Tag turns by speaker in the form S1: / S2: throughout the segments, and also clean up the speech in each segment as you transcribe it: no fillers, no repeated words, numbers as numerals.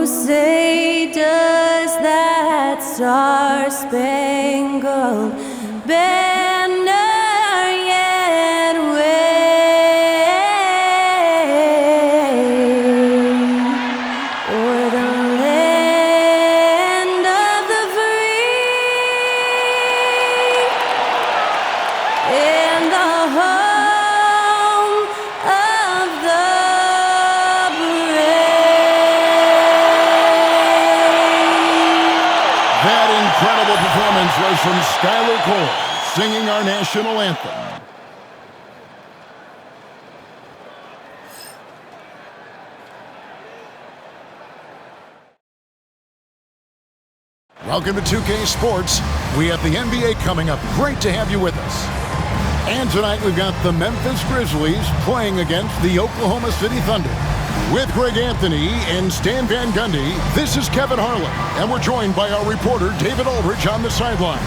S1: say, does that star-spangled banner yet wave o'er the land of the free and the home of the
S2: That incredible performance was from Skylar Cole, singing our national anthem. Welcome to 2K Sports. We have the NBA coming up. Great to have you with us. And tonight we've got the Memphis Grizzlies playing against the Oklahoma City Thunder. With Greg Anthony and Stan Van Gundy, this is Kevin Harlan, and we're joined by our reporter David Aldridge on the sidelines.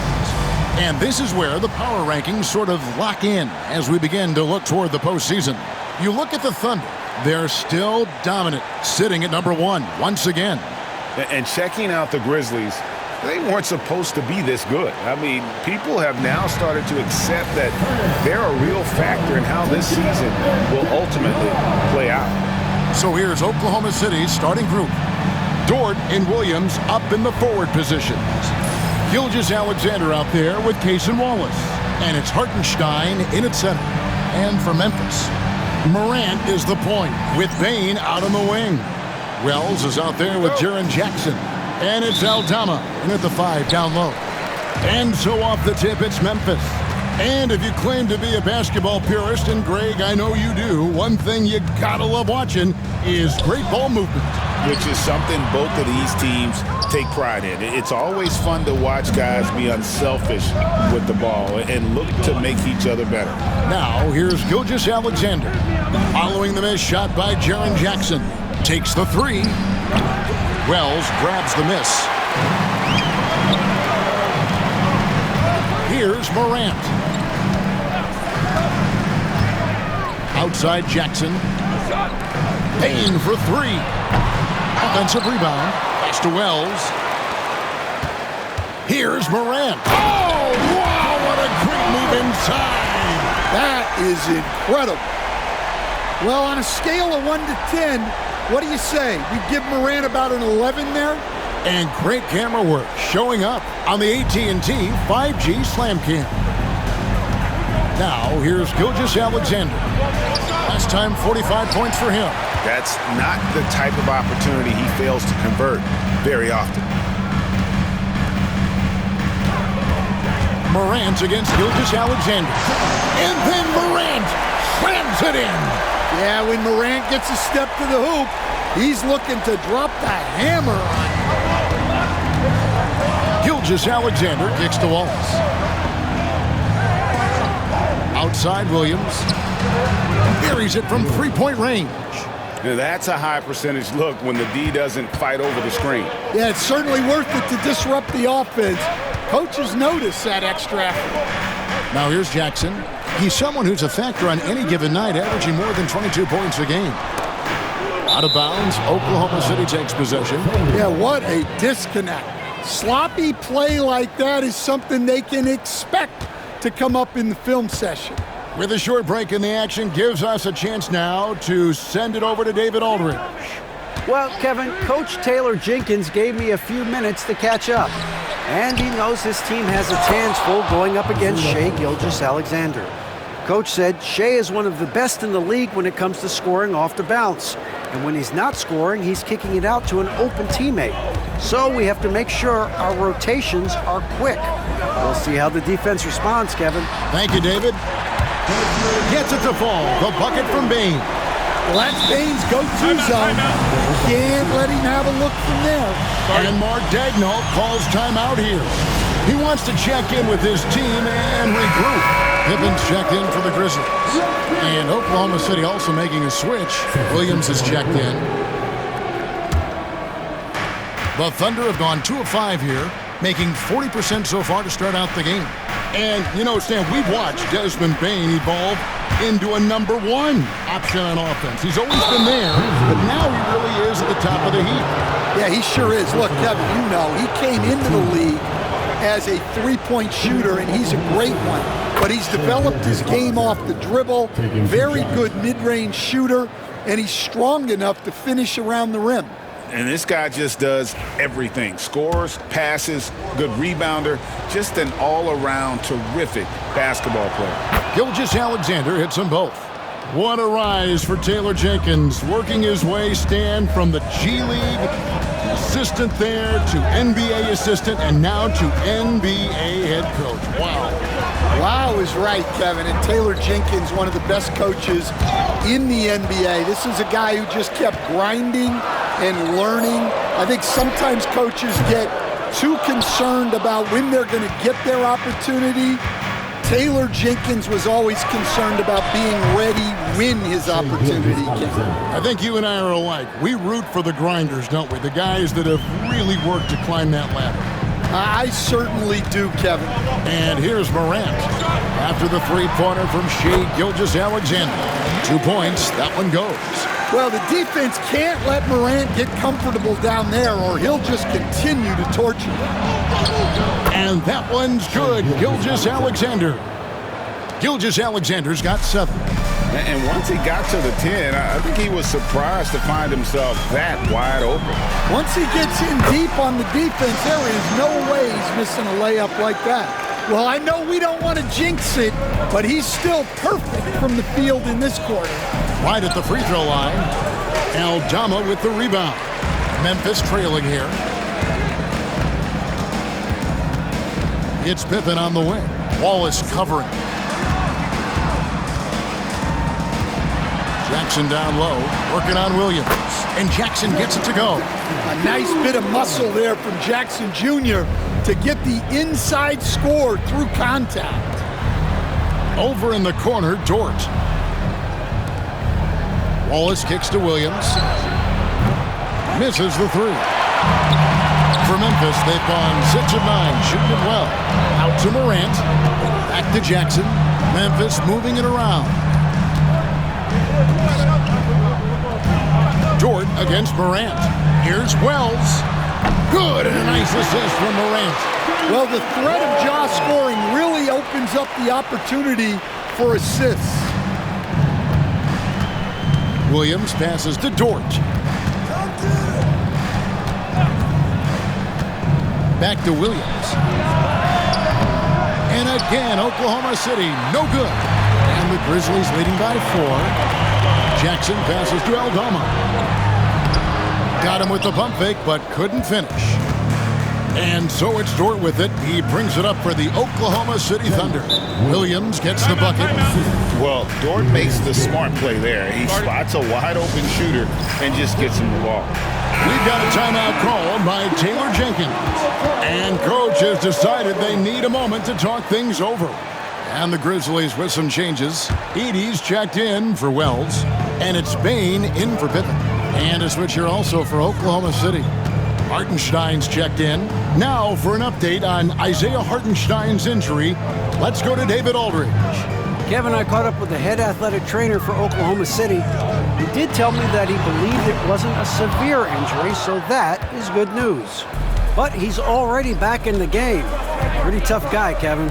S2: And this is where the power rankings sort of lock in as we begin to look toward the postseason. You look at the Thunder, they're still dominant, sitting at number 1 once again.
S3: And checking out the Grizzlies, they weren't supposed to be this good. I mean, people have now started to accept that they're a real factor in how this season will ultimately play out.
S2: So here's Oklahoma City's starting group. Dort and Williams up in the forward positions. Gilgeous-Alexander out there with Case and Wallace. And it's Hartenstein in at center. And for Memphis, Morant is the point with Bane out on the wing. Wells is out there with Jaren Jackson. And it's Aldama in at the 5 down low. And so off the tip, it's Memphis. And if you claim to be a basketball purist, and Greg, I know you do, one thing you gotta love watching is great ball movement.
S3: Which is something both of these teams take pride in. It's always fun to watch guys be unselfish with the ball and look to make each other better.
S2: Now, here's Gilgeous-Alexander. Following the missed shot by Jaren Jackson. Takes the 3. Wells grabs the miss. Here's Morant. Outside Jackson. Bane for 3. Offensive rebound. Pass to Wells. Here's Morant. Oh, wow, what a great move inside.
S4: That is incredible. Well, on a scale of 1 to 10, what do you say? We give Morant about an 11 there?
S2: And great camera work showing up on the AT&T 5G Slam Cam. Now, here's Gilgeous-Alexander. Last time, 45 points for him.
S3: That's not the type of opportunity he fails to convert very often.
S2: Morant against Gilgeous-Alexander. And then Morant slams it in.
S4: Yeah, when Morant gets a step to the hoop, he's looking to drop the hammer on it.
S2: Gilgeous-Alexander kicks to Wallace. Outside Williams. Buries it from 3-point range.
S3: Now that's a high percentage look when the D doesn't fight over the screen.
S4: Yeah, it's certainly worth it to disrupt the offense. Coaches notice that extra effort.
S2: Now here's Jackson. He's someone who's a factor on any given night, averaging more than 22 points a game. Out of bounds, Oklahoma City takes possession.
S4: Yeah, what a disconnect. Sloppy play like that is something they can expect to come up in the film session.
S2: With a short break in the action, gives us a chance now to send it over to David Aldridge.
S5: Well, Kevin, Coach Taylor Jenkins gave me a few minutes to catch up. And he knows his team has its hands full going up against Shai Gilgeous-Alexander. Coach said Shai is one of the best in the league when it comes to scoring off the bounce. And when he's not scoring, he's kicking it out to an open teammate. So we have to make sure our rotations are quick. We'll see how the defense responds, Kevin.
S2: Thank you, David. Gets it to fall. The bucket from Bane.
S4: Well, that's Bane's go-to zone. Can't let him have a look from there.
S2: And Mark Daigneault calls timeout here. He wants to check in with his team and regroup. Pippin's checked in for the Grizzlies. And Oklahoma City also making a switch. Williams is checked in. The Thunder have gone 2 of 5 here, making 40% so far to start out the game. And, you know, Stan, we've watched Desmond Bane evolve into a #1 option on offense. He's always been there, but now he really is the top of the heap.
S4: Yeah, he sure is. Look, Kevin, you know, he came into the league as a three-point shooter, and he's a great one. But he's developed his game off the dribble, very good mid-range shooter, and he's strong enough to finish around the rim.
S3: And this guy just does everything. Scores, passes, good rebounder, just an all-around terrific basketball player.
S2: Gilgeous-Alexander hits them both. What a rise for Taylor Jenkins, working his way, Stan, from the G League assistant there to NBA assistant and now to NBA head coach. Wow.
S4: Wow is right, Kevin. And Taylor Jenkins, one of the best coaches in the NBA. This is a guy who just kept grinding and learning. I think sometimes coaches get too concerned about when they're going to get their opportunity. Taylor Jenkins was always concerned about being ready when his opportunity came.
S2: I think you and I are alike. We root for the grinders, don't we? The guys that have really worked to climb that ladder.
S4: I certainly do, Kevin.
S2: And here's Morant after the three-pointer from Shea Gilgeous-Alexander. 2 points, that one goes.
S4: Well, the defense can't let Morant get comfortable down there or he'll just continue to torture them.
S2: And that one's good. Gilgeous-Alexander. Gilgeous-Alexander's got 7.
S3: And once he got to the 10, I think he was surprised to find himself that wide open.
S4: Once he gets in deep on the defense, there is no way he's missing a layup like that. Well, I know we don't want to jinx it, but he's still perfect from the field in this quarter.
S2: Right at the free throw line. Aldama with the rebound. Memphis trailing here. It's Pippen on the wing. Wallace covering. Jackson down low, working on Williams. And Jackson gets it to go.
S4: A nice bit of muscle there from Jackson Jr. to get the inside score through contact.
S2: Over in the corner, Dort. Wallace kicks to Williams. Misses the 3. For Memphis, they've gone 6 of 9, shooting it well. Out to Morant. Back to Jackson. Memphis moving it around. Dort against Morant. Here's Wells. Good, and a nice assist from Morant.
S4: Well, the threat of Ja scoring really opens up the opportunity for assists.
S2: Williams passes to Dort. Back to Williams. And again, Oklahoma City, no good. And the Grizzlies leading by 4. Jackson passes to Aldama. Got him with the pump fake, but couldn't finish. And so it's Dort with it. He brings it up for the Oklahoma City Thunder. Williams gets the bucket.
S3: Well, Dort makes the smart play there. He spots a wide open shooter and just gets him the ball.
S2: We've got a timeout called by Taylor Jenkins. And coach has decided they need a moment to talk things over. And the Grizzlies with some changes. Edey's checked in for Wells. And it's Bain in for Pippen. And a switch here also for Oklahoma City. Hartenstein's checked in. Now for an update on Isaiah Hartenstein's injury, let's go to David Aldridge.
S5: Kevin, I caught up with the head athletic trainer for Oklahoma City. He did tell me that he believed it wasn't a severe injury, so that is good news. But he's already back in the game. Pretty tough guy, Kevin.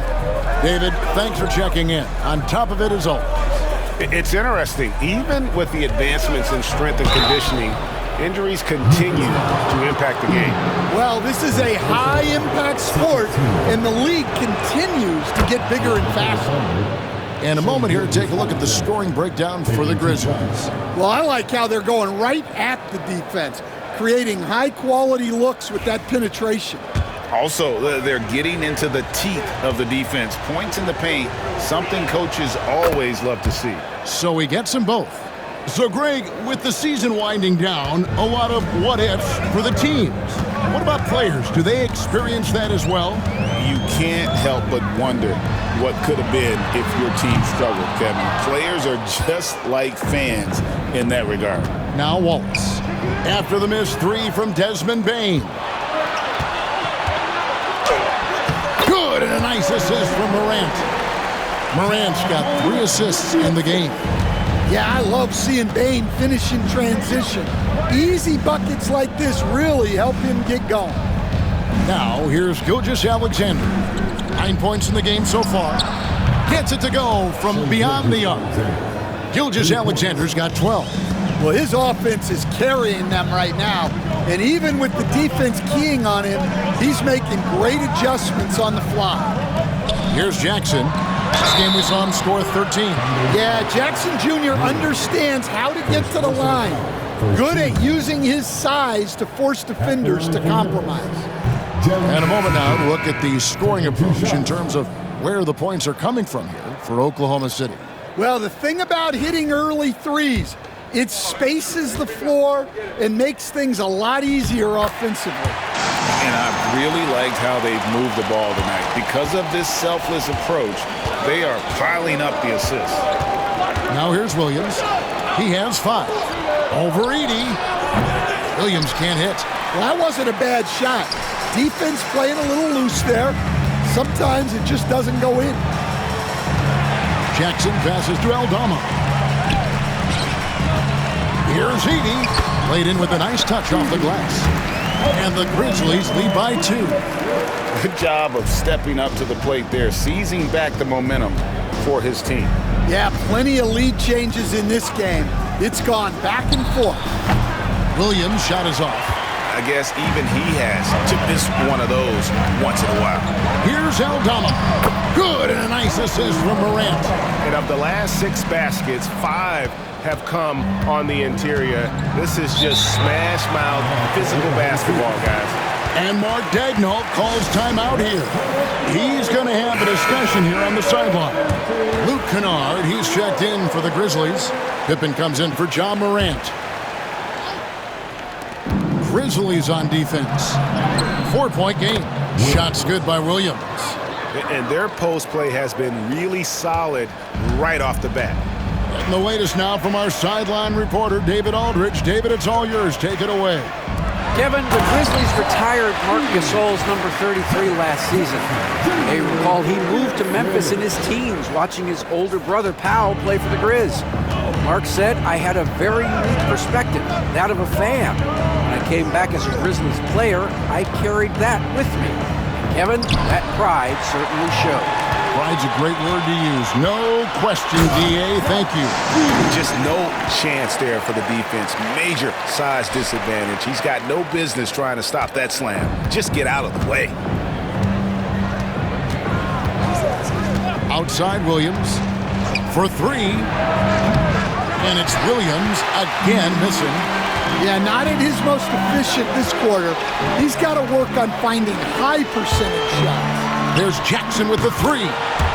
S2: David, thanks for checking in. On top of it is all.
S3: It's interesting. Even with the advancements in strength and conditioning, injuries continue to impact the game.
S4: Well, this is a high-impact sport, and the league continues to get bigger and faster.
S2: In a moment here, take a look at the scoring breakdown for the Grizzlies.
S4: Well, I like how they're going right at the defense, creating high-quality looks with that penetration.
S3: Also, they're getting into the teeth of the defense. Points in the paint, something coaches always love to see.
S2: So he gets them both. So, Greg, with the season winding down, a lot of what-ifs for the teams. What about players? Do they experience that as well?
S3: You can't help but wonder what could have been if your team struggled, Kevin. Players are just like fans in that regard.
S2: Now Wallace. After the missed 3 from Desmond Bain. Good, and a nice assist from Morant. Morant's got 3 assists in the game.
S4: Yeah, I love seeing Bain finish in transition. Easy buckets like this really help him get going.
S2: Now, here's Gilgeous Alexander. 9 points in the game so far. Gets it to go from beyond the arc. Gilgeous Alexander's got 12.
S4: Well, his offense is carrying them right now. And even with the defense keying on him, he's making great adjustments on the fly.
S2: Here's Jackson. This game we saw him score 13.
S4: Yeah, Jackson Jr. understands how to get to the line. Good at using his size to force defenders to compromise.
S2: And a moment now to look at the scoring approach in terms of where the points are coming from here for Oklahoma City.
S4: Well, the thing about hitting early threes, it spaces the floor and makes things a lot easier offensively.
S3: And I really liked how they've moved the ball tonight. Because of this selfless approach, they are piling up the assists.
S2: Now here's Williams. He has 5. Over 80. Williams can't hit.
S4: Well, that wasn't a bad shot. Defense playing a little loose there. Sometimes it just doesn't go in.
S2: Jackson passes to Aldama. Here's Edey. Played in with a nice touch off the glass. And the Grizzlies lead by 2.
S3: Good job of stepping up to the plate there, seizing back the momentum for his team.
S4: Yeah, plenty of lead changes in this game. It's gone back and forth.
S2: Williams' shot is off.
S3: I guess even he has to miss one of those once in a while.
S2: Here's Aldama. Good, and a nice assist from Morant.
S6: And of the last 6 baskets, 5 have come on the interior. This is just smash mouth physical basketball, guys.
S2: And Mark Daigneault calls timeout here. He's going to have a discussion here on the sideline. Luke Kennard, he's checked in for the Grizzlies. Pippen comes in for John Morant. Grizzlies on defense. 4-point game. Shots good by Williams.
S6: And their post play has been really solid right off the bat.
S2: And the latest now from our sideline reporter, David Aldridge. David, it's all yours. Take it away.
S5: Kevin, the Grizzlies retired Marc Gasol's number 33 last season. You may recall he moved to Memphis in his teens, watching his older brother Powell play for the Grizz. Mark said, "I had a very unique perspective, that of a fan. When I came back as a Grizzlies player, I carried that with me." Kevin, that pride certainly showed.
S2: Pride's a great word to use. No question, DA. Thank you.
S3: Just no chance there for the defense. Major size disadvantage. He's got no business trying to stop that slam. Just get out of the way.
S2: Outside Williams for 3. And it's Williams again missing.
S4: Yeah, not at his most efficient this quarter. He's got to work on finding high percentage shots.
S2: There's Jackson with the 3.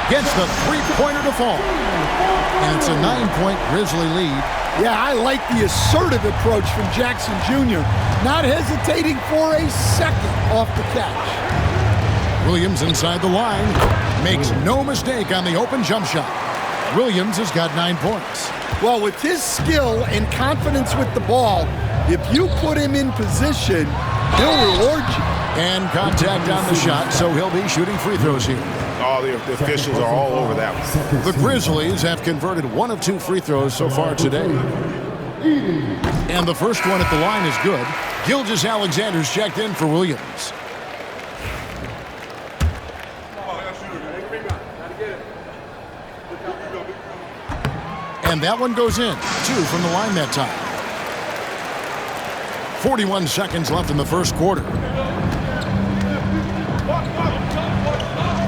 S2: Gets the 3-pointer to fall. And it's a 9-point Grizzly lead.
S4: Yeah, I like the assertive approach from Jackson Jr. Not hesitating for a second off the catch.
S2: Williams inside the line. Makes no mistake on the open jump shot. Williams has got 9 points.
S4: Well, with his skill and confidence with the ball, if you put him in position, he'll reward you.
S2: And contact on the shot, so he'll be shooting free throws here.
S3: All the officials are all over that one.
S2: The Grizzlies have converted 1 of 2 free throws so far today. And the first one at the line is good. Gilgeous Alexander's checked in for Williams. And that one goes in. 2 from the line that time. 41 seconds left in the first quarter.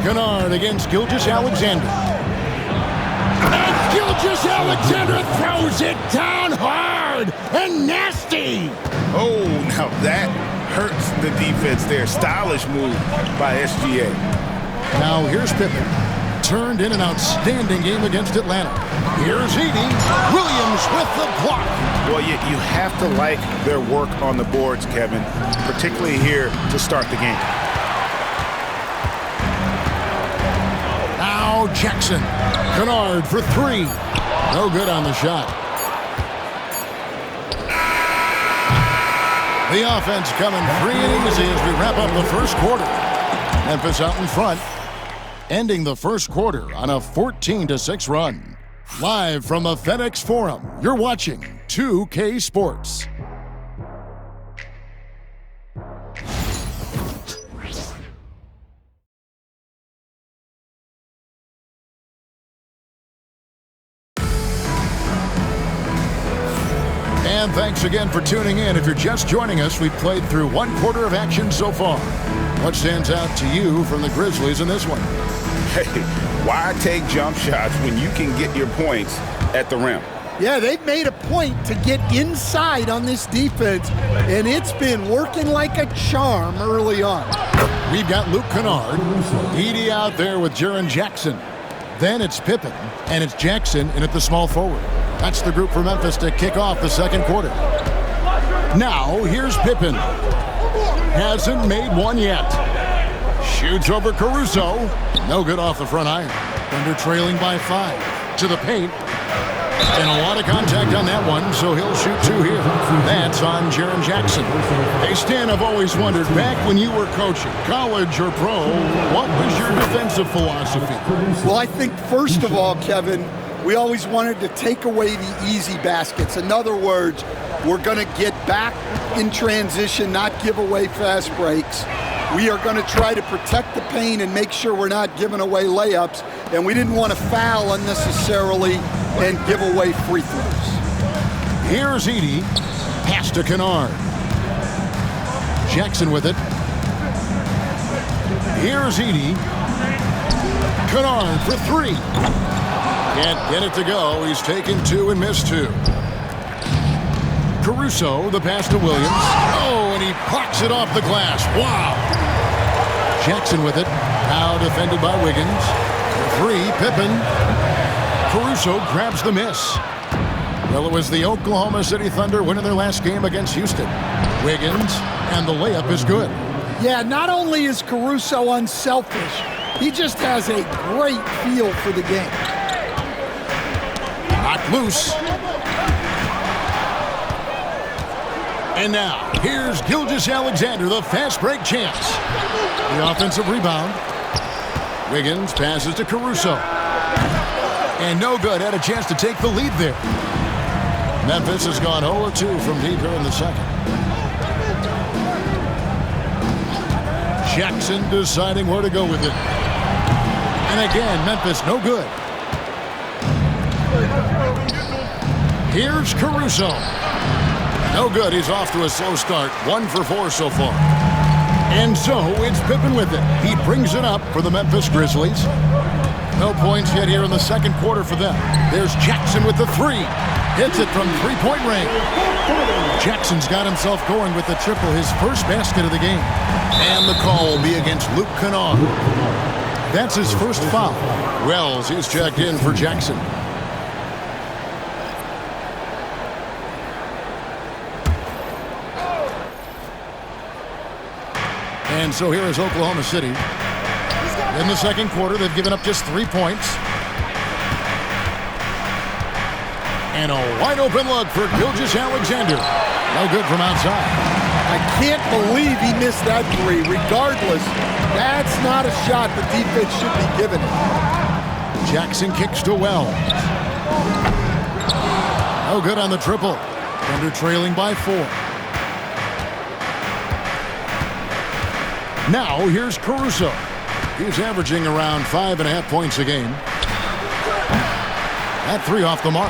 S2: Kennard against Gilgeous Alexander. And Gilgeous Alexander throws it down hard and nasty.
S3: Oh, now that hurts the defense there. Stylish move by SGA.
S2: Now here's Pippen. Turned in an outstanding game against Atlanta. Here's Edey. Williams with the block.
S3: Well, you have to like their work on the boards, Kevin, particularly here to start the game.
S2: Now Jackson. Kennard for 3. No good on the shot. The offense coming free and easy as we wrap up the first quarter. Memphis out in front, ending the first quarter on a 14-6 run. Live from the FedEx Forum, you're watching 2K Sports. And thanks again for tuning in. If you're just joining us, we've played through one quarter of action so far. What stands out to you from the Grizzlies in this one?
S3: Hey, why take jump shots when you can get your points at the rim?
S4: Yeah, they've made a point to get inside on this defense, and it's been working like a charm early on.
S2: We've got Luke Kennard. Edie out there with Jaren Jackson. Then it's Pippen, and it's Jackson in at the small forward. That's the group for Memphis to kick off the second quarter. Now, here's Pippen. Hasn't made one yet. Shoots over Caruso. No good off the front iron. Thunder trailing by 5. To the paint. And a lot of contact on that one, so he'll shoot 2 here. That's on Jaren Jackson. Hey, Stan, I've always wondered, back when you were coaching, college or pro, what was your defensive philosophy?
S4: Well, I think first of all, Kevin, we always wanted to take away the easy baskets. In other words, we're going to get back in transition, not give away fast breaks. We are going to try to protect the paint and make sure we're not giving away layups. And we didn't want to foul unnecessarily and give away free throws.
S2: Here's Edie. Pass to Kennard. Jackson with it. Here's Edie. Kennard for 3. Can't get it to go. He's taken 2 and missed 2. Caruso, the pass to Williams. Oh, and he pucks it off the glass. Wow. Jackson with it. Now defended by Wiggins. 3, Pippen. Caruso grabs the miss. Well, it was the Oklahoma City Thunder winning their last game against Houston. Wiggins, and the layup is good.
S4: Yeah, not only is Caruso unselfish, he just has a great feel for the game.
S2: Knocked loose. And now, here's Gilgeous-Alexander, the fast break chance. The offensive rebound. Wiggins passes to Caruso. And no good, had a chance to take the lead there. Memphis has gone 0-2 from deep here in the second. Jackson deciding where to go with it. And again, Memphis no good. Here's Caruso. No good, he's off to a slow start. 1 for 4 so far. And so it's Pippen with it. He brings it up for the Memphis Grizzlies. No points yet here in the second quarter for them. There's Jackson with the 3. Hits it from 3-point range. Jackson's got himself going with the triple, his first basket of the game. And the call will be against Luke Kennard. That's his first foul. Wells is checked in for Jackson. And so here is Oklahoma City. In the second quarter, they've given up just 3 points. And a wide open look for Gilgeous-Alexander. No good from outside.
S4: I can't believe he missed that 3. Regardless, that's not a shot the defense should be giving him.
S2: Jackson kicks to Wells. No good on the triple. Thunder trailing by 4. Now here's Caruso. He's averaging around 5.5 points a game. That 3 off the mark.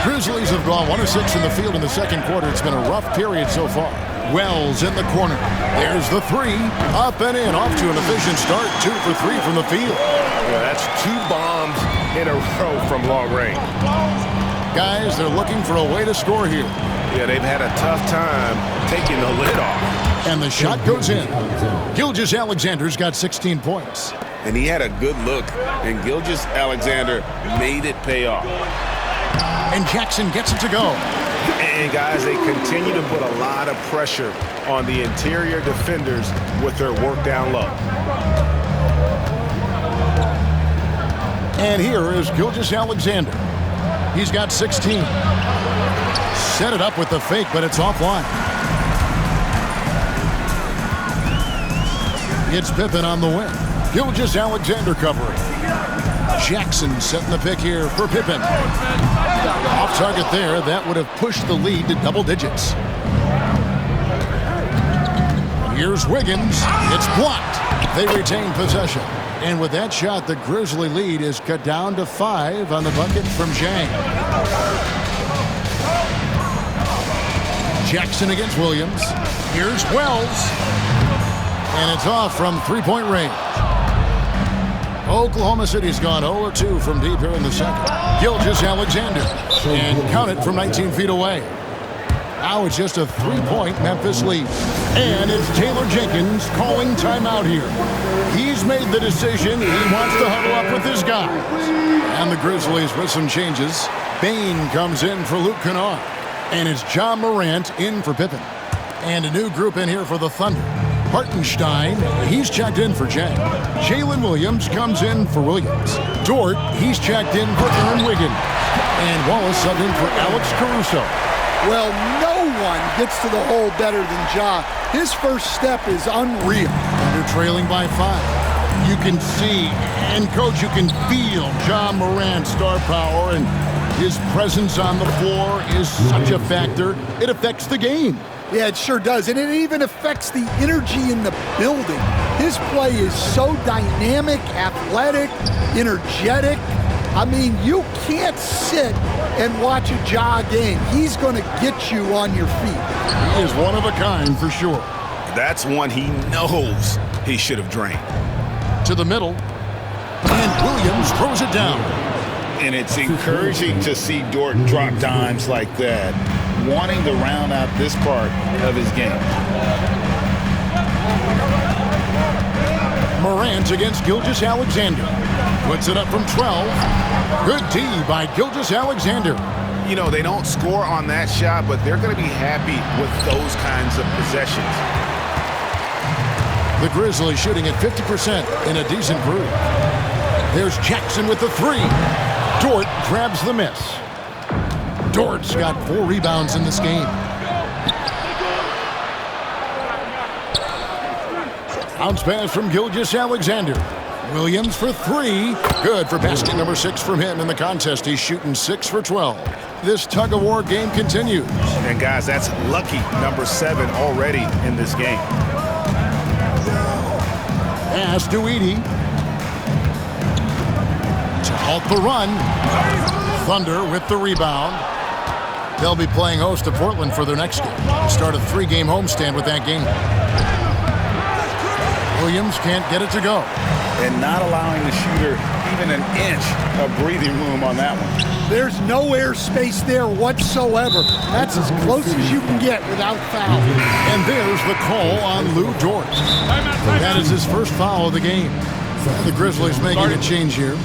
S2: Grizzlies have gone 1 of 6 in the field in the second quarter. It's been a rough period so far. Wells in the corner. There's the 3. Up and in. Off to an efficient start. 2 for 3 from the field.
S6: Yeah, that's 2 bombs in a row from long range.
S2: Guys, they're looking for a way to score here.
S6: Yeah, they've had a tough time taking the lid off.
S2: And the shot goes in. Gilgeous-Alexander's got 16 points.
S3: And he had a good look, and Gilgeous-Alexander made it pay off.
S2: And Jackson gets it to go.
S6: And guys, they continue to put a lot of pressure on the interior defenders with their work down low.
S2: And here is Gilgeous-Alexander. He's got 16. Set it up with the fake, but it's offline. It's Pippen on the win. Gilgeous-Alexander covering. Jackson setting the pick here for Pippen. Off target there. That would have pushed the lead to double digits. Here's Wiggins. It's blocked. They retain possession. And with that shot, the Grizzly lead is cut down to 5 on the bucket from Zhang. Jackson against Williams. Here's Wells. And it's off from three-point range. Oklahoma City's gone 0-2 from deep here in the second. Gilgeous-Alexander. And count it from 19 feet away. Now it's just a three-point Memphis lead. And it's Taylor Jenkins calling timeout here. He's made the decision. He wants to huddle up with his guys. And the Grizzlies with some changes. Bain comes in for Luke Kennard. And it's John Morant in for Pippen. And a new group in here for the Thunder. Hartenstein, he's checked in for Jay. Jalen Williams comes in for Williams. Dort, he's checked in for Aaron Wiggins. And Wallace subbed in for Alex Caruso.
S4: Well, no one gets to the hole better than Ja. His first step is unreal.
S2: They're trailing by 5. You can see, and Coach, you can feel Ja Morant's star power, and his presence on the floor is such a factor. It affects the game.
S4: Yeah, it sure does. And it even affects the energy in the building. His play is so dynamic, athletic, energetic. I mean, you can't sit and watch a Ja game. He's going to get you on your feet.
S2: He is one of a kind for sure.
S3: That's one he knows he should have drained.
S2: To the middle. And Williams throws it down.
S3: And it's encouraging to see Dort drop dimes like that, wanting to round out this part of his game.
S2: Morant against Gilgeous-Alexander. Puts it up from 12. Good D by Gilgeous-Alexander.
S3: You know, they don't score on that shot, but they're going to be happy with those kinds of possessions.
S2: The Grizzlies shooting at 50% in a decent group. There's Jackson with the 3. Dort grabs the miss. Dort's got 4 rebounds in this game. Bounce pass from Gilgeous-Alexander. Williams for 3. Good for basket number 6 from him in the contest. He's shooting 6 for 12. This tug-of-war game continues.
S3: And guys, that's lucky number 7 already in this game.
S2: Pass to Edey. To halt the run. Thunder with the rebound. They'll be playing host to Portland for their next game. Start a 3-game homestand with that game. Williams can't get it to go.
S3: And not allowing the shooter even an inch of breathing room on that one.
S4: There's no air space there whatsoever. That's as close as you can get without foul.
S2: And there's the call on Lou Dort. That is his first foul of the game. The Grizzlies making a change here.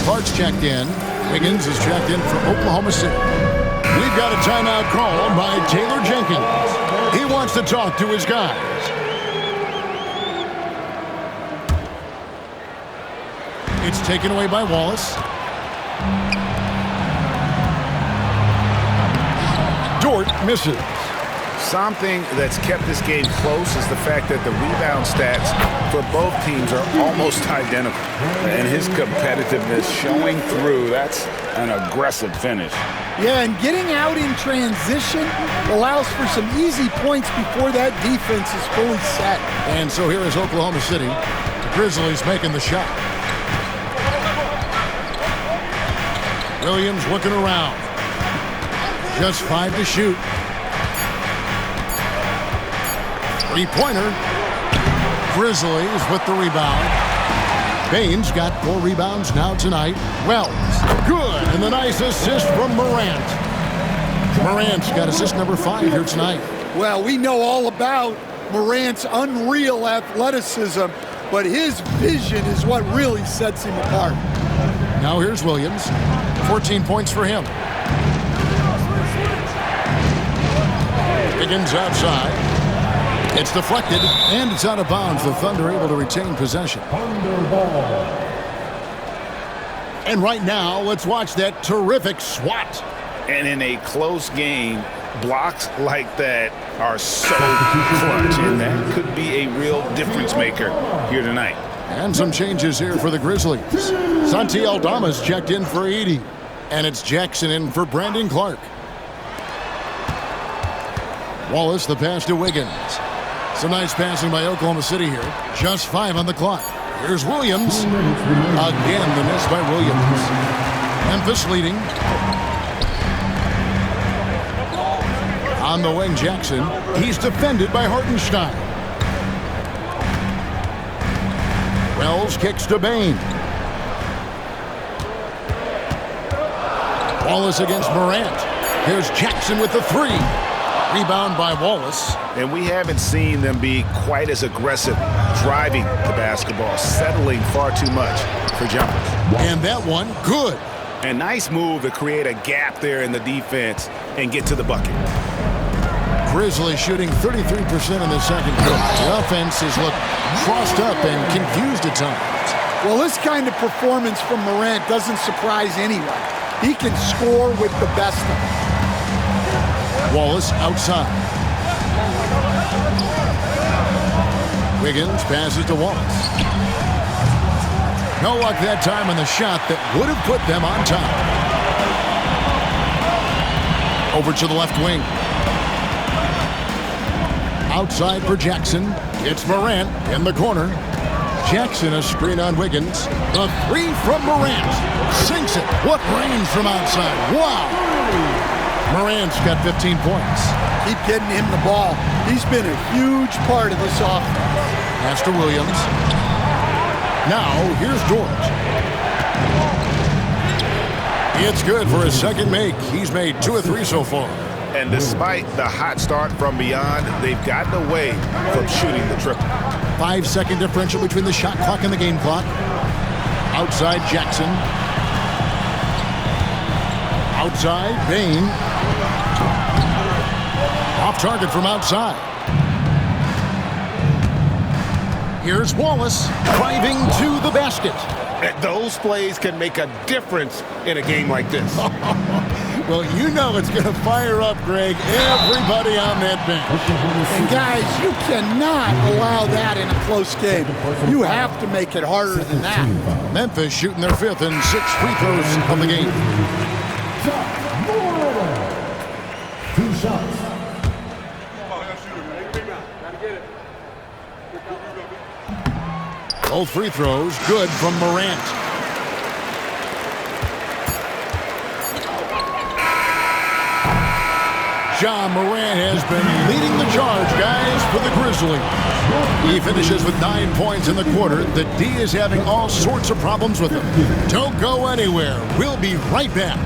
S2: Clark's checked in. Wiggins is checked in for Oklahoma City. We've got a timeout called by Taylor Jenkins. He wants to talk to his guys. It's taken away by Wallace. Dort misses.
S3: Something that's kept this game close is the fact that the rebound stats for both teams are almost identical. And his competitiveness showing through. That's an aggressive finish.
S4: Yeah, and getting out in transition allows for some easy points before that defense is fully set.
S2: And so here is Oklahoma City. The Grizzlies making the shot. Williams looking around. Just 5 to shoot. 3-pointer. Grizzlies with the rebound. Bain's got 4 rebounds now tonight. Wells, good, and the nice assist from Morant. Morant's got assist number 5 here tonight.
S4: Well, we know all about Morant's unreal athleticism, but his vision is what really sets him apart.
S2: Now here's Williams. 14 points for him. Higgins outside. It's deflected, and it's out of bounds. The Thunder able to retain possession. And right now, let's watch that terrific swat.
S3: And in a close game, blocks like that are so clutch, and that could be a real difference maker here tonight.
S2: And some changes here for the Grizzlies. Santi Aldama's checked in for Edey. And it's Jackson in for Brandon Clark. Wallace, the pass to Wiggins. Some nice passing by Oklahoma City here. Just 5 on the clock. Here's Williams. Again, the miss by Williams. Memphis leading. On the wing, Jackson. He's defended by Hartenstein. Wells kicks to Bain. Wallace against Morant. Here's Jackson with the three. Rebound by Wallace.
S3: And we haven't seen them be quite as aggressive driving the basketball, settling far too much for jumpers.
S2: And that one, good.
S3: A nice move to create a gap there in the defense and get to the bucket.
S2: Grizzlies shooting 33% in the second quarter. The offense has looked crossed up and confused at times.
S4: Well, this kind of performance from Morant doesn't surprise anyone. He can score with the best of them.
S2: Wallace outside. Wiggins passes to Wallace. No luck that time on the shot that would have put them on top. Over to the left wing. Outside for Jackson. It's Morant in the corner. Jackson a screen on Wiggins. The three from Morant. Sinks it. What range from outside. Wow. Morant's got 15 points.
S4: Keep getting him the ball. He's been a huge part of this offense.
S2: Pass to Williams. Now, here's Dort. It's good for his second make. He's made 2 of 3 so far.
S3: And despite the hot start from beyond, they've gotten away from shooting the triple.
S2: 5-second differential between the shot clock and the game clock. Outside, Jackson. Outside, Bain. Off target from outside. Here's Wallace driving to the basket.
S6: Those plays can make a difference in a game like this.
S2: Well, you know it's going to fire up, Greg, everybody on that bench.
S4: And guys, you cannot allow that in a close game. You have to make it harder than that.
S2: Memphis shooting their 5th and 6th free throws of the game.
S7: 2 shots.
S2: Both free throws good from Morant. John Morant has been leading the charge, guys, for the Grizzlies. He finishes with 9 points in the quarter. The D is having all sorts of problems with him. Don't go anywhere. We'll be right back.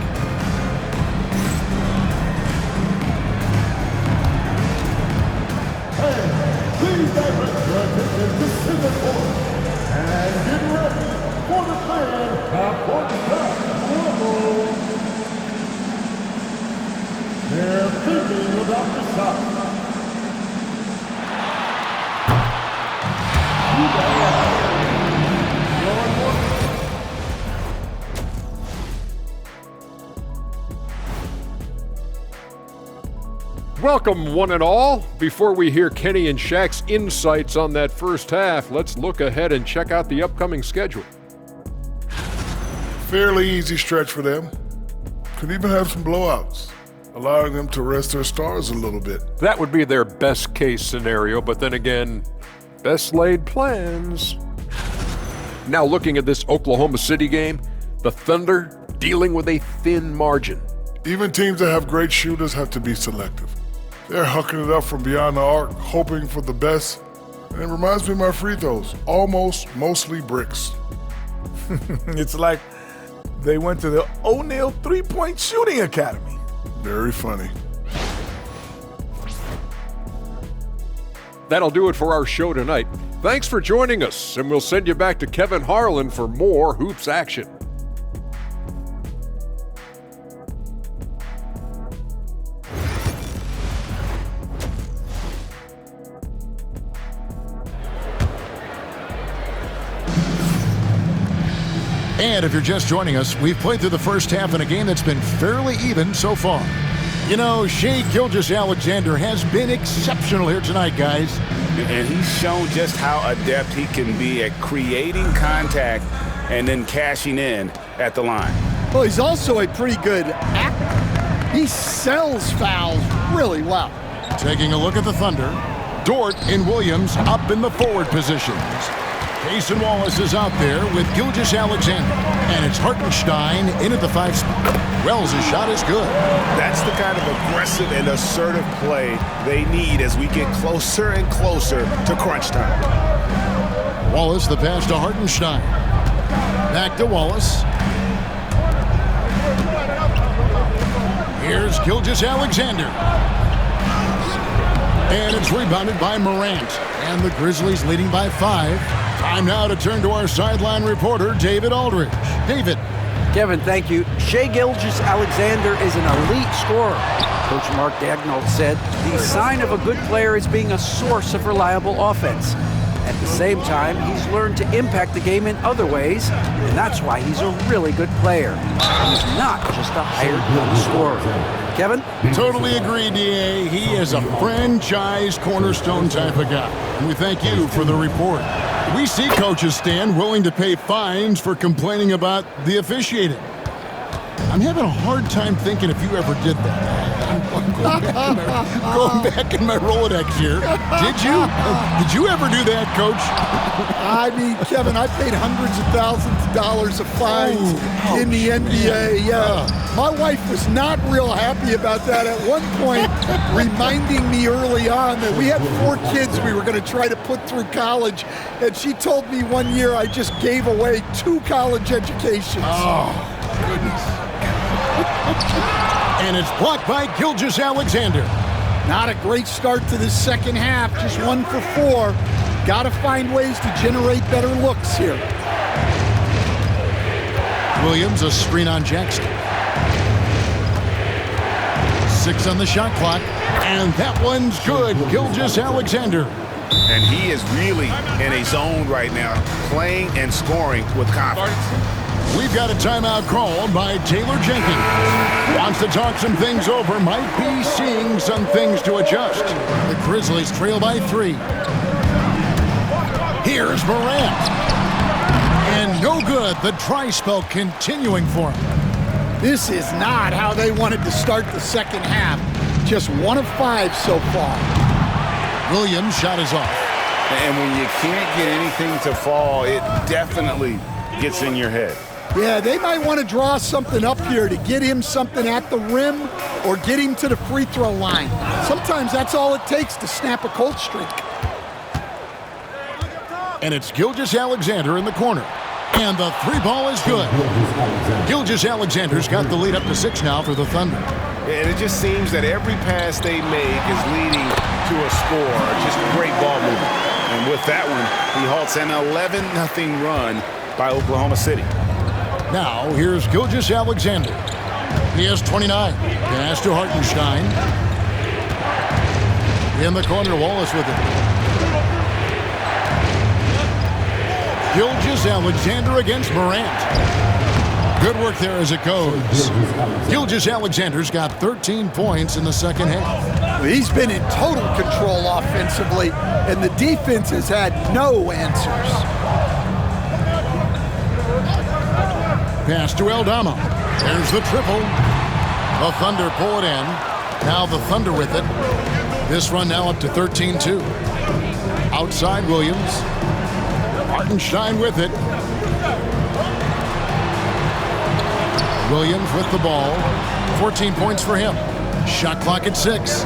S7: Please direct your attention to center court and get ready for the fan half-court shot. They're thinking about the shot.
S8: Welcome, one and all. Before we hear Kenny and Shaq's insights on that first half, let's look ahead and check out the upcoming schedule.
S9: Fairly easy stretch for them. Could even have some blowouts, allowing them to rest their stars a little bit.
S8: That would be their best case scenario, but then again, best laid plans. Now looking at this Oklahoma City game, the Thunder dealing with a thin margin.
S9: Even teams that have great shooters have to be selective. They're hucking it up from beyond the arc, hoping for the best. And it reminds me of my free throws, mostly bricks.
S10: It's like they went to the O'Neal three-point shooting academy.
S9: Very funny.
S8: That'll do it for our show tonight. Thanks for joining us, and we'll send you back to Kevin Harlan for more hoops action.
S2: And if you're just joining us, we've played through the first half in a game that's been fairly even so far. You know, Shai Gilgeous-Alexander has been exceptional here tonight, guys.
S3: And he's shown just how adept he can be at creating contact and then cashing in at the line.
S4: Well, he's also a pretty good actor. He sells fouls really well.
S2: Taking a look at the Thunder. Dort and Williams up in the forward positions. Jason Wallace is out there with Gilgeous Alexander. And it's Hartenstein in at the 5 spot. Wells' shot is good.
S3: That's the kind of aggressive and assertive play they need as we get closer and closer to crunch time.
S2: Wallace, the pass to Hartenstein. Back to Wallace. Here's Gilgeous Alexander. And it's rebounded by Morant. And the Grizzlies leading by 5. Time now to turn to our sideline reporter, David Aldridge. David.
S5: Kevin, thank you. Shai Gilgeous-Alexander is an elite scorer. Coach Mark Daigneault said the sign of a good player is being a source of reliable offense. At the same time, he's learned to impact the game in other ways, and that's why he's a really good player. He's not just a hired gun scorer. Kevin?
S2: Totally agree, D.A. He is a franchise cornerstone type of guy. And we thank you for the report. We see coaches stand willing to pay fines for complaining about the officiating. I'm having a hard time thinking if you ever did that. I'm going back in my Rolodex here. Did you? Did you ever do that, Coach?
S4: I mean, Kevin, I paid hundreds of thousands of dollars of fines in the NBA. My wife was not real happy about that at one point, reminding me early on that we had 4 kids we were going to try to put through college, and she told me one year I just gave away 2 college educations.
S2: Oh, goodness. And it's blocked by Gilgeous Alexander.
S4: Not a great start to the second half, just 1 for 4. Got to find ways to generate better looks here.
S2: Williams, a screen on Jackson. 6 on the shot clock, and that one's good. Gilgeous Alexander.
S3: And he is really in a zone right now, playing and scoring with confidence.
S2: We've got a timeout called by Taylor Jenkins. Wants to talk some things over, might be seeing some things to adjust. The Grizzlies trail by 3. Here's Morant. And no good, the dry spell continuing for him.
S4: This is not how they wanted to start the second half. Just 1 of 5 so far.
S2: Williams' shot is off.
S3: And when you can't get anything to fall, it definitely gets in your head.
S4: Yeah, they might want to draw something up here to get him something at the rim or get him to the free throw line. Sometimes that's all it takes to snap a cold streak.
S2: And it's Gilgeous Alexander in the corner. And the 3 ball is good. Gilgeous Alexander's got the lead up to 6 now for the Thunder.
S3: And it just seems that every pass they make is leading to a score. Just great ball movement. And with that one, he halts an 11-0 run by Oklahoma City.
S2: Now, here's Gilgeous Alexander. He has 29. Pass to Hartenstein. In the corner, Wallace with it. Gilgeous Alexander against Morant. Good work there as it goes. Gilgeous Alexander's got 13 points in the second half.
S4: He's been in total control offensively, and the defense has had no answers.
S2: Pass to Aldama. There's the triple. The Thunder pull it in. Now the Thunder with it. This run now up to 13-2. Outside Williams. Hartenstein with it. Williams with the ball. 14 points for him. Shot clock at 6.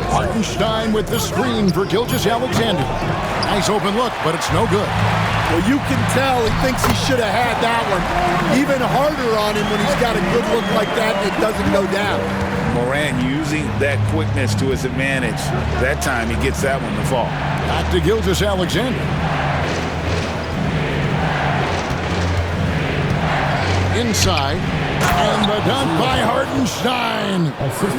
S2: Hartenstein with the screen for Gilgeous Alexander. Nice open look, but it's no good.
S4: Well, you can tell he thinks he should have had that one. Even harder on him when he's got a good look like that and it doesn't go down.
S3: Morant using that quickness to his advantage. That time he gets that one to fall.
S2: Back to Gilgeous Alexander. Inside. And the dunk by Hartenstein.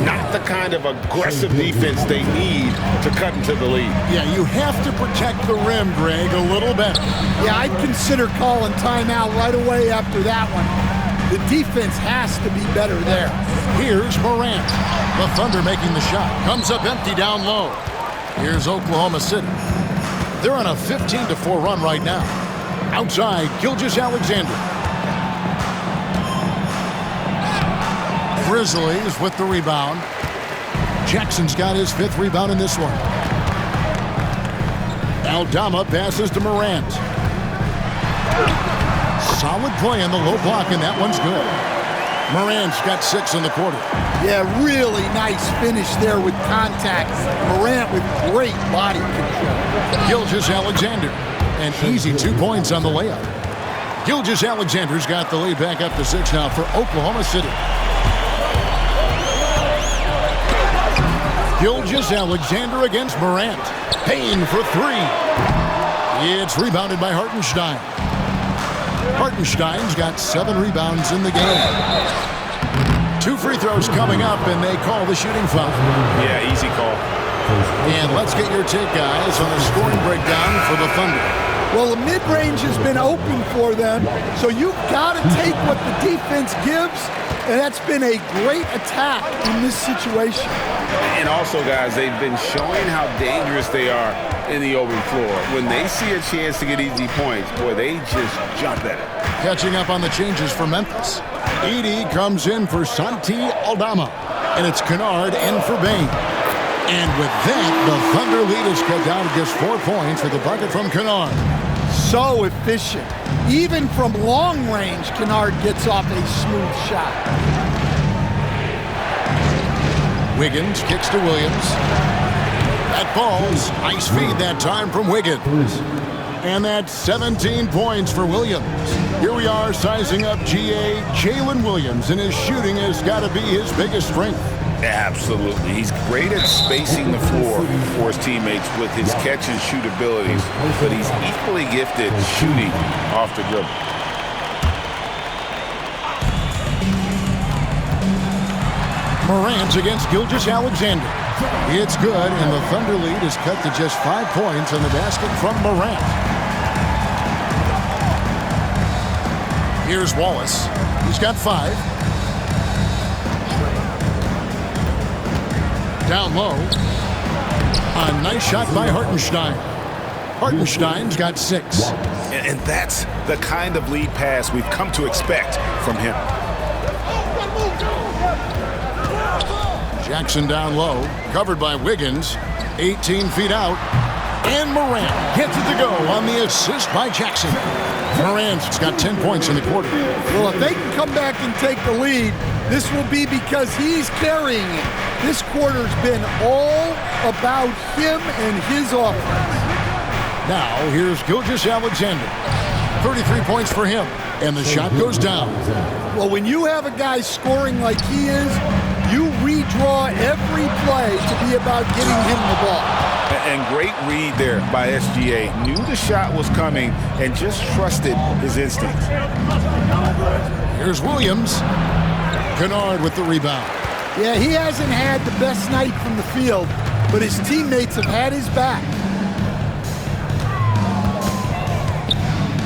S3: Not the kind of aggressive defense they need to cut into the lead.
S2: Yeah, you have to protect the rim, Greg, a little better.
S4: Yeah, I'd consider calling timeout right away after that one. The defense has to be better there.
S2: Here's Morant. The Thunder making the shot. Comes up empty down low. Here's Oklahoma City. They're on a 15-4 run right now. Outside, Gilgeous Alexander. Grizzlies with the rebound. Jackson's got his 5th rebound in this one. Aldama passes to Morant. Solid play in the low block, and that one's good. Morant's got 6 in the quarter.
S4: Yeah, really nice finish there with contact. Morant with great body control.
S2: Gilgeous-Alexander, an easy 2 points on the layup. Gilgeous-Alexander's got the lead back up to 6 now for Oklahoma City. Gilgeous-Alexander against Morant. Payne for 3. It's rebounded by Hartenstein. Hartenstein's got 7 rebounds in the game. 2 free throws coming up, and they call the shooting foul.
S3: Yeah, easy call.
S2: And let's get your take, guys, on the scoring breakdown for the Thunder.
S4: Well, the mid-range has been open for them, so you've got to take what the defense gives, and that's been a great attack in this situation.
S3: And also, guys, they've been showing how dangerous they are in the open floor. When they see a chance to get easy points, boy, they just jump at it.
S2: Catching up on the changes for Memphis. Edey comes in for Santi Aldama, and it's Kennard in for Bain. And with that, the Thunder lead is cut down to just 4 points with a bucket from Kennard.
S4: So efficient. Even from long range, Kennard gets off a smooth shot.
S2: Wiggins kicks to Williams. That ball's nice feed that time from Wiggins. And that's 17 points for Williams. Here we are sizing up GA Jalen Williams, and his shooting has got to be his biggest strength.
S3: Absolutely. He's great at spacing the floor for his teammates with his catch and shoot abilities, but he's equally gifted shooting off the dribble.
S2: Morant against Gilgeous-Alexander. It's good, and the Thunder lead is cut to just 5 points on the basket from Morant. Here's Wallace. He's got 5. Down low. A nice shot by Hartenstein. Hartenstein's got 6.
S3: And that's the kind of lead pass we've come to expect from him.
S2: Jackson down low, covered by Wiggins, 18 feet out, and Morant gets it to go on the assist by Jackson. Morant's got 10 points in the quarter.
S4: Well, if they can come back and take the lead, this will be because he's carrying it. This quarter's been all about him and his offense.
S2: Now, here's Gilgeous-Alexander. 33 points for him, and the shot goes down.
S4: Well, when you have a guy scoring like he is, you redraw every play to be about getting him the ball.
S3: And great read there by SGA. Knew the shot was coming and just trusted his instincts.
S2: Here's Williams. Kennard with the rebound.
S4: Yeah, he hasn't had the best night from the field, but his teammates have had his back.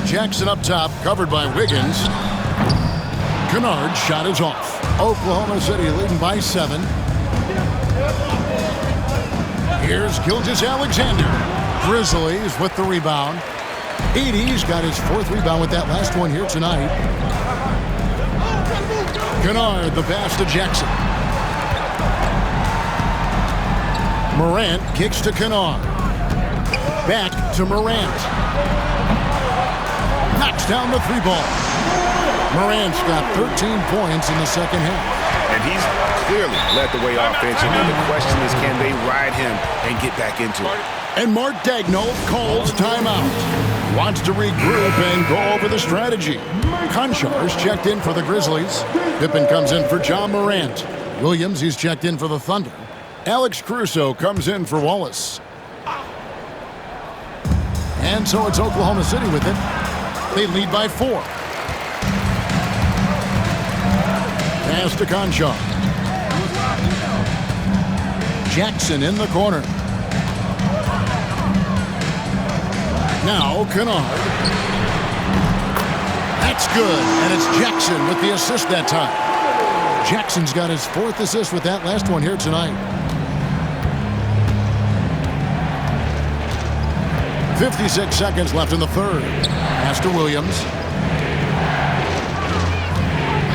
S2: Jackson up top, covered by Wiggins. Kennard's shot is off. Oklahoma City leading by 7. Here's Gilgeous-Alexander. Grizzlies with the rebound. Edey's got his 4th rebound with that last one here tonight. Kennard, the pass to Jackson. Morant kicks to Kennard. Back to Morant. Knocks down the 3 ball. Morant's got 13 points in the second half.
S3: And he's clearly led the way offensively. The question is, can they ride him and get back into it?
S2: And Mark Daigneault calls timeout. Wants to regroup and go over the strategy. Konchar's checked in for the Grizzlies. Pippen comes in for John Morant. Williams, he's checked in for the Thunder. Alex Caruso comes in for Wallace. And so it's Oklahoma City with it. They lead by 4. Pass to Konchar. Jackson in the corner. Now Kennard. That's good, and it's Jackson with the assist that time. Jackson's got his 4th assist with that last one here tonight. 56 seconds left in the 3rd. Pass to Williams.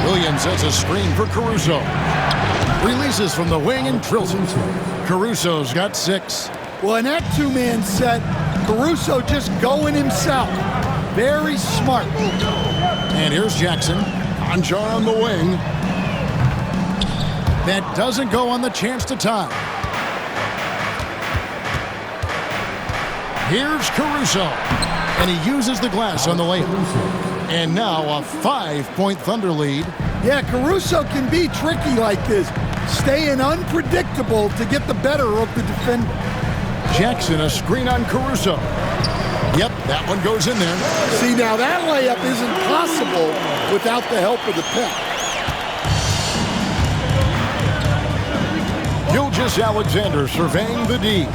S2: Williams has a screen for Caruso. Releases from the wing and drills it. Caruso's got 6.
S4: Well, in that 2-man set, Caruso just going himself. Very smart.
S2: And here's Jackson. Conjar on the wing. That doesn't go on the chance to tie. Here's Caruso. And he uses the glass on the layup. And now a 5-point Thunder lead.
S4: Yeah, Caruso can be tricky like this, staying unpredictable to get the better of the defender.
S2: Jackson, a screen on Caruso. Yep, that one goes in there.
S4: See, now that layup isn't possible without the help of the pick.
S2: Gilgeous-Alexander surveying the D.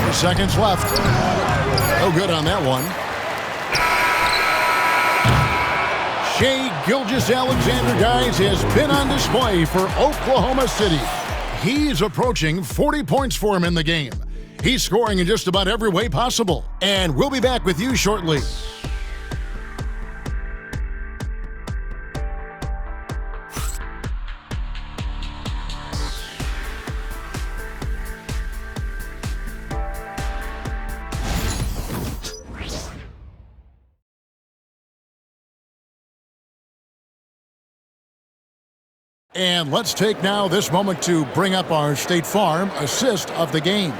S2: 4 seconds left. No good on that one. Shai Gilgeous-Alexander, guys, has been on display for Oklahoma City. He's approaching 40 points for him in the game. He's scoring in just about every way possible. And we'll be back with you shortly. And let's take now this moment to bring up our State Farm assist of the game.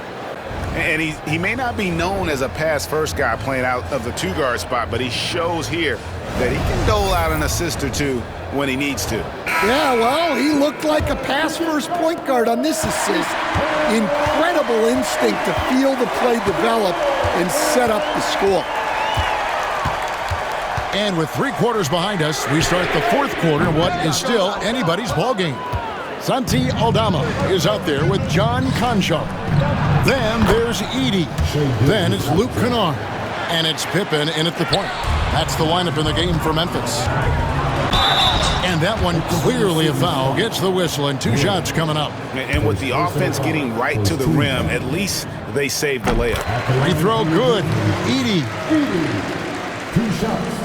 S3: And he may not be known as a pass-first guy playing out of the two-guard spot, but he shows here that he can dole out an assist or two when he needs to.
S4: Yeah, well, he looked like a pass-first point guard on this assist. Incredible instinct to feel the play develop and set up the score.
S2: And with 3 quarters behind us, we start the 4th quarter, what is still anybody's ball game. Santi Aldama is out there with John Conchar. Then there's Edey. Then it's Luke Kennard. And it's Pippen in at the point. That's the lineup in the game for Memphis. And that one clearly a foul. Gets the whistle and 2 shots coming up.
S3: And with the offense getting right to the rim, at least they saved the layup.
S2: Free throw good. Edey.
S7: 2 shots.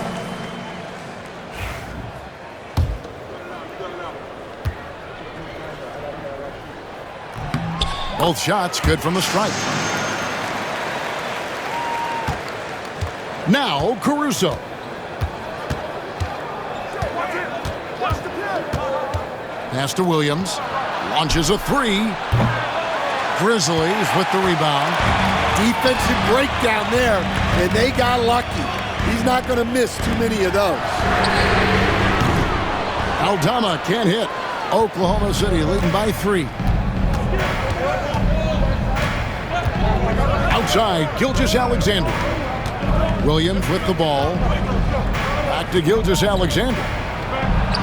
S2: Both shots good from the stripe. Now Caruso. Pass to Williams. Launches a 3. Grizzlies with the rebound.
S4: Defensive breakdown there, and they got lucky. He's not going to miss too many of those.
S2: Aldama can't hit. Oklahoma City leading by 3. Outside, Gilgeous-Alexander. Williams with the ball. Back to Gilgeous-Alexander.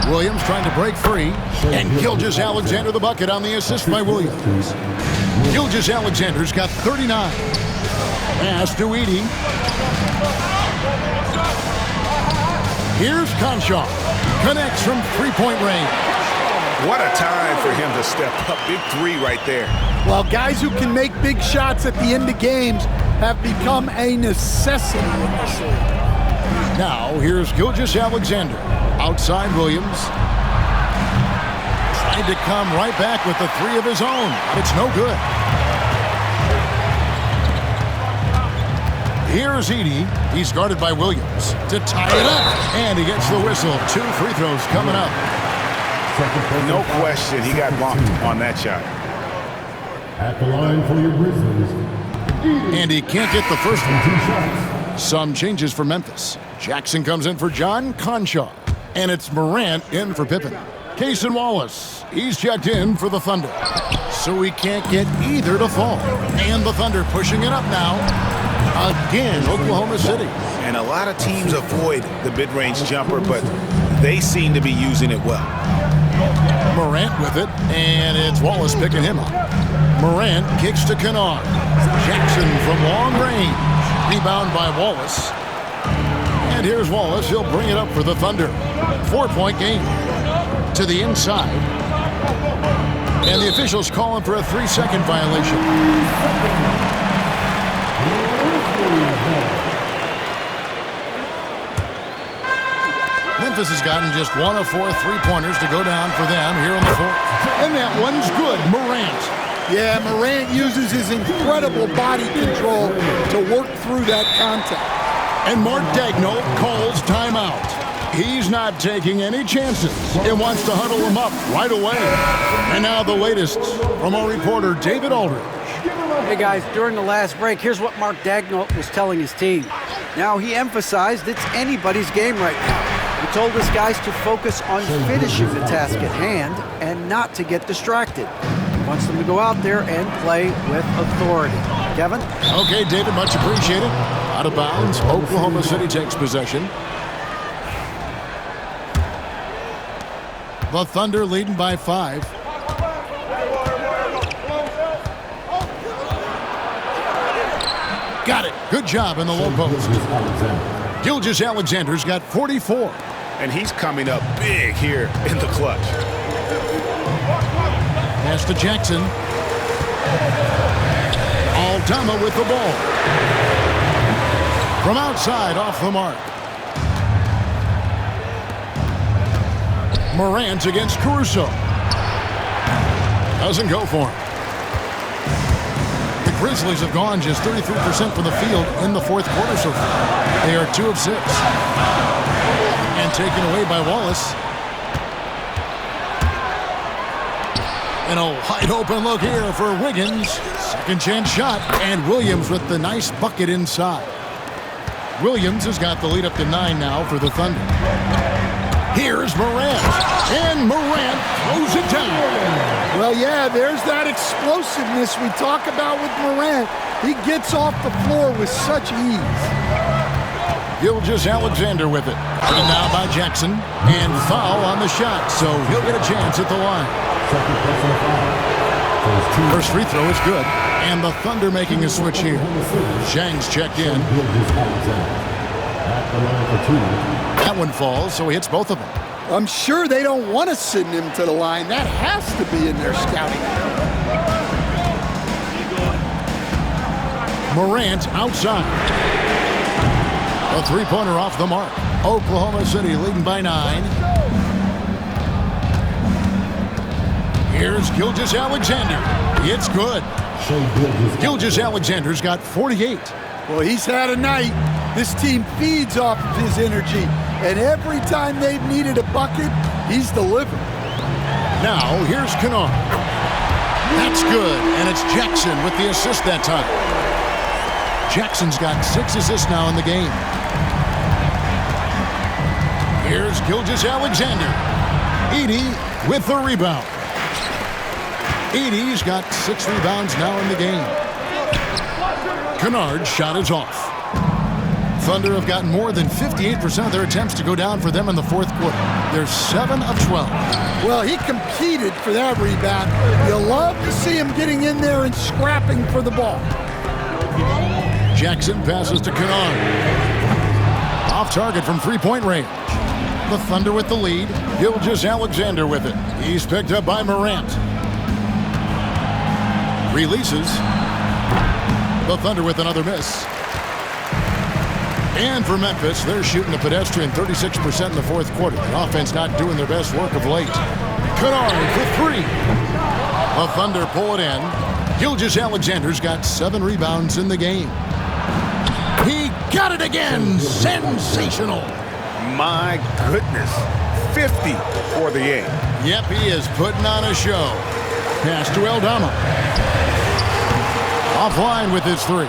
S2: Williams trying to break free. And Gilgeous-Alexander the bucket on the assist by Williams. Gilgeous-Alexander's got 39. Pass to Edey. Here's Conchar. Connects from 3-point range.
S3: What a time for him to step up. Big 3 right there.
S4: Well, guys who can make big shots at the end of games have become a necessity in this league.
S2: Now, here's Gilgeous-Alexander. Outside Williams. Tried to come right back with the 3 of his own. It's no good. Here's Edey. He's guarded by Williams to tie it up. And he gets the whistle. 2 free throws coming up.
S3: No question, he got bumped on that shot.
S7: At the line for your Grizzlies.
S2: And he can't get the first one. Some changes for Memphis. Jackson comes in for John Conchar. And it's Morant in for Pippen. Cason Wallace, he's checked in for the Thunder. So he can't get either to fall. And the Thunder pushing it up now. Again, Oklahoma City.
S3: And a lot of teams avoid the mid-range jumper, but they seem to be using it well.
S2: Morant with it, and it's Wallace picking him up. Morant kicks to Kennard. Jackson from long range. Rebound by Wallace. And here's Wallace. He'll bring it up for the Thunder. 4-point game. To the inside. And the officials calling for a 3-second violation. Memphis has gotten just 1 of 4 3-pointers to go down for them here in the 4th. And that one's good. Morant
S4: Yeah, Morant uses his incredible body control to work through that contact.
S2: And Mark Daigneault calls timeout. He's not taking any chances. He wants to huddle him up right away. And now the latest from our reporter, David Aldridge.
S5: Hey guys, during the last break, here's what Mark Daigneault was telling his team. Now, he emphasized it's anybody's game right now. He told his guys to focus on finishing the task at hand and not to get distracted. He wants them to go out there and play with authority. Kevin?
S2: Okay, David, much appreciated. Out of bounds, Oklahoma City takes possession. The Thunder leading by 5. Got it. Good job in the low post. Gilgeous-Alexander's got 44.
S3: And he's coming up big here in the clutch.
S2: Pass to Jackson. Aldama with the ball. From outside, off the mark. Morant against Caruso. Doesn't go for him. The Grizzlies have gone just 33% from the field in the fourth quarter so far. They are 2 of 6. And taken away by Wallace. And a wide open look here for Wiggins. Second chance shot. And Williams with the nice bucket inside. Williams has got the lead up to 9 now for the Thunder. Here's Morant. And Morant throws it down.
S4: Well, yeah, there's that explosiveness we talk about with Morant. He gets off the floor with such ease.
S2: Gilgeous-Alexander with it. And now by Jackson. And foul on the shot, so he'll get a chance at the line. First free throw is good. And the Thunder making a switch here. Zhang's checked in. That one falls, so he hits both of them.
S4: I'm sure they don't want to send him to the line. That has to be in their scouting.
S2: Morant outside. A three-pointer off the mark. Oklahoma City leading by 9. Here's Gilgeous-Alexander. It's good. Gilgeous-Alexander's got 48.
S4: Well, he's had a night. This team feeds off of his energy, and every time they've needed a bucket, he's delivered.
S2: Now, here's Kennard. That's good, and it's Jackson with the assist that time. Jackson's got 6 assists now in the game. Here's Gilgeous-Alexander. Edey with the rebound. Edey's got 6 rebounds now in the game. Kennard's shot is off. Thunder have gotten more than 58% of their attempts to go down for them in the fourth quarter. They're 7 of 12.
S4: Well, he competed for that rebound. You'll love to see him getting in there and scrapping for the ball.
S2: Jackson passes to Kennard. Off target from three-point range. The Thunder with the lead. Gilgeous-Alexander with it. He's picked up by Morant. Releases. The Thunder with another miss. And for Memphis, they're shooting a pedestrian 36% in the fourth quarter. The offense not doing their best work of late. Kennard for 3. The Thunder pull it in. Gilgeous-Alexander's got 7 rebounds in the game. He got it again. Sensational.
S3: My goodness. 50 for the game.
S2: Yep, he is putting on a show. Pass to Aldama. Offline with his 3.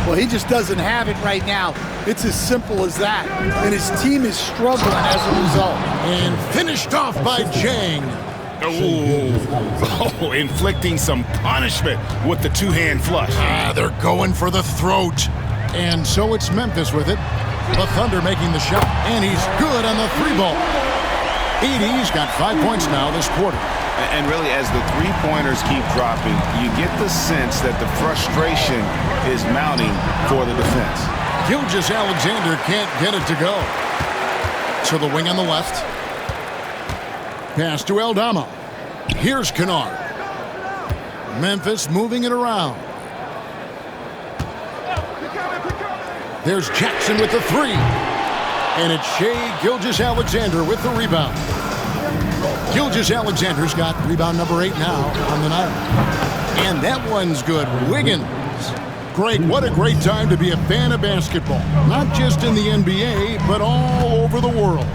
S4: Well, he just doesn't have it right now. It's as simple as that. And his team is struggling as a result.
S2: And finished off by Zhang.
S3: Oh, inflicting some punishment with the two-hand flush.
S2: They're going for the throat. And so it's Memphis with it. The Thunder making the shot. And he's good on the 3-ball. Edey's got 5 points now this quarter.
S3: And really, as the three-pointers keep dropping, you get the sense that the frustration is mounting for the defense.
S2: Gilgeous-Alexander can't get it to go. To the wing on the left. Pass to Aldama. Here's Kennard. Memphis moving it around. There's Jackson with the 3. And it's Shai Gilgeous-Alexander with the rebound. Gilgeous-Alexander's got rebound number 8 now on the night. And that one's good. Wiggins. Greg, what a great time to be a fan of basketball. Not just in the NBA, but all over the world.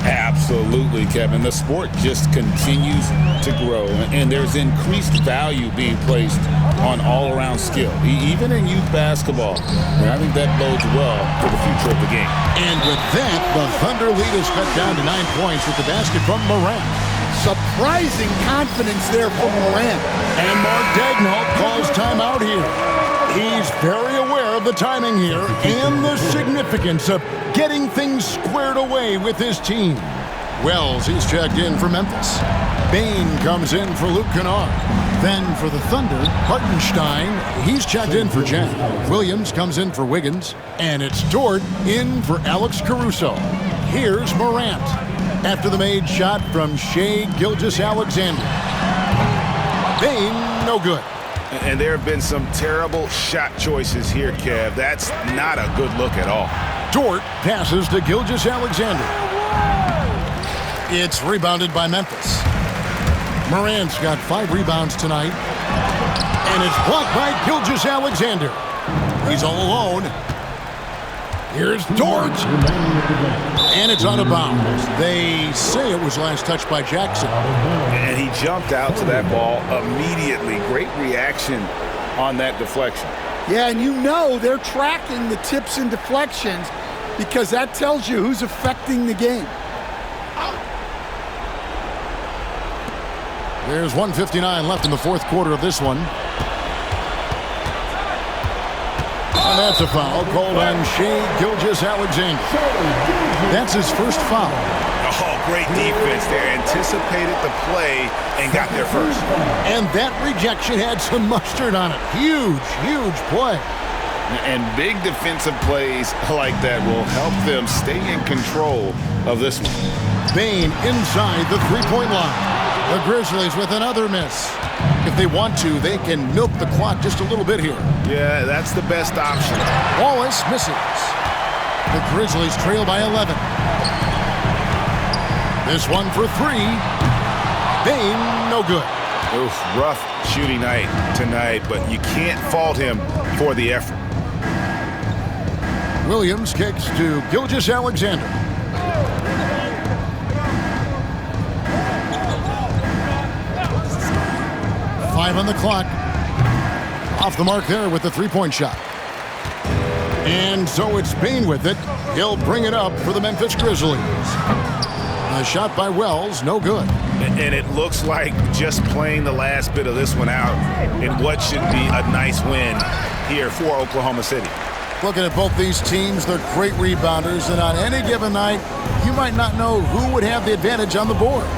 S3: Absolutely, Kevin. The sport just continues to grow, and there's increased value being placed on all-around skill, even in youth basketball. And I think that bodes well for the future of the game.
S2: And with that, the Thunder lead is cut down to 9 points with the basket from Morant.
S4: Surprising confidence there from Morant.
S2: And Mark Daigneault calls timeout here. He's very aware of the timing here and the significance of getting things squared away with his team. Wells, he's checked in for Memphis. Bain comes in for Luke Kennard. Then for the Thunder, Hartenstein, he's checked in for Jack. Williams comes in for Wiggins. And it's Dort in for Alex Caruso. Here's Morant after the made shot from Shai Gilgeous-Alexander. Bain, no good.
S3: And there have been some terrible shot choices here, Kev. That's not a good look at all.
S2: Dort passes to Gilgeous-Alexander. It's rebounded by Memphis. Morant's got 5 rebounds tonight. And it's blocked by Gilgeous-Alexander. He's all alone. Here's Dort. And it's out of bounds. They say it was last touched by Jackson.
S3: And he jumped out to that ball immediately. Great reaction on that deflection.
S4: Yeah, and you know they're tracking the tips and deflections because that tells you who's affecting the game.
S2: There's 1:59 left in the fourth quarter of this one. And that's a foul called on Shai Gilgeous-Alexander. That's his first foul.
S3: Oh, great defense there. Anticipated the play and got there first.
S2: And that rejection had some mustard on it. Huge, huge play.
S3: And big defensive plays like that will help them stay in control of this one.
S2: Bain inside the three-point line. The Grizzlies with another miss. If they want to, they can milk the clock just a little bit here.
S3: Yeah, that's the best option.
S2: Wallace misses. The Grizzlies trail by 11. This one for 3. Bain, no good.
S3: Oof, rough shooting night tonight, but you can't fault him for the effort.
S2: Williams kicks to Gilgeous-Alexander. Five on the clock. Off the mark there with the three-point shot. And so it's Bain with it. He'll bring it up for the Memphis Grizzlies. A shot by Wells, no good.
S3: And it looks like just playing the last bit of this one out in what should be a nice win here for Oklahoma City.
S2: Looking at both these teams, they're great rebounders, and on any given night, you might not know who would have the advantage on the boards.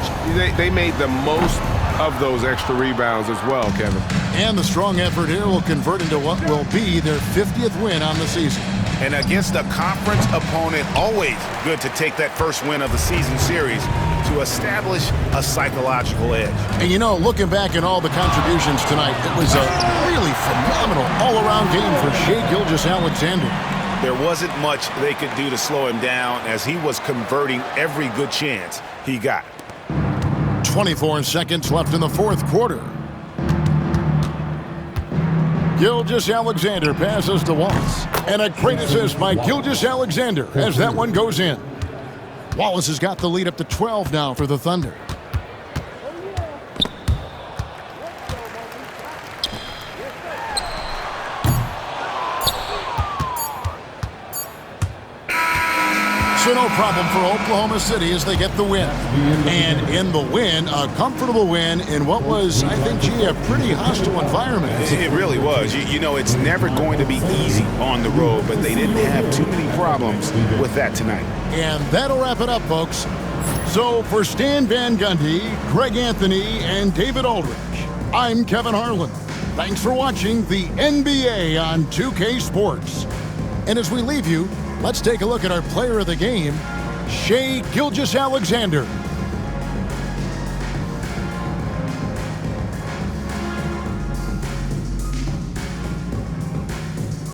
S6: They made the most of those extra rebounds as well, Kevin.
S2: And the strong effort here will convert into what will be their 50th win on the season.
S3: And against a conference opponent, always good to take that first win of the season series to establish a psychological edge.
S2: And you know, looking back at all the contributions tonight, it was a really phenomenal all-around game for Shai Gilgeous-Alexander.
S3: There wasn't much they could do to slow him down as he was converting every good chance he got.
S2: 24 seconds left in the fourth quarter. Gilgeous-Alexander passes to Wallace. And a great assist by Gilgeous-Alexander as that one goes in. Wallace has got the lead up to 12 now for the Thunder. So no problem for Oklahoma City as they get the win. And in the win, a comfortable win in what was, I think, a pretty hostile environment.
S3: It really was. You know, it's never going to be easy on the road, but they didn't have too many problems with that tonight.
S2: And that'll wrap it up, folks. So for Stan Van Gundy, Greg Anthony, and David Aldridge, I'm Kevin Harlan. Thanks for watching the NBA on 2K Sports. And as we leave you, let's take a look at our player of the game, Shai Gilgeous-Alexander.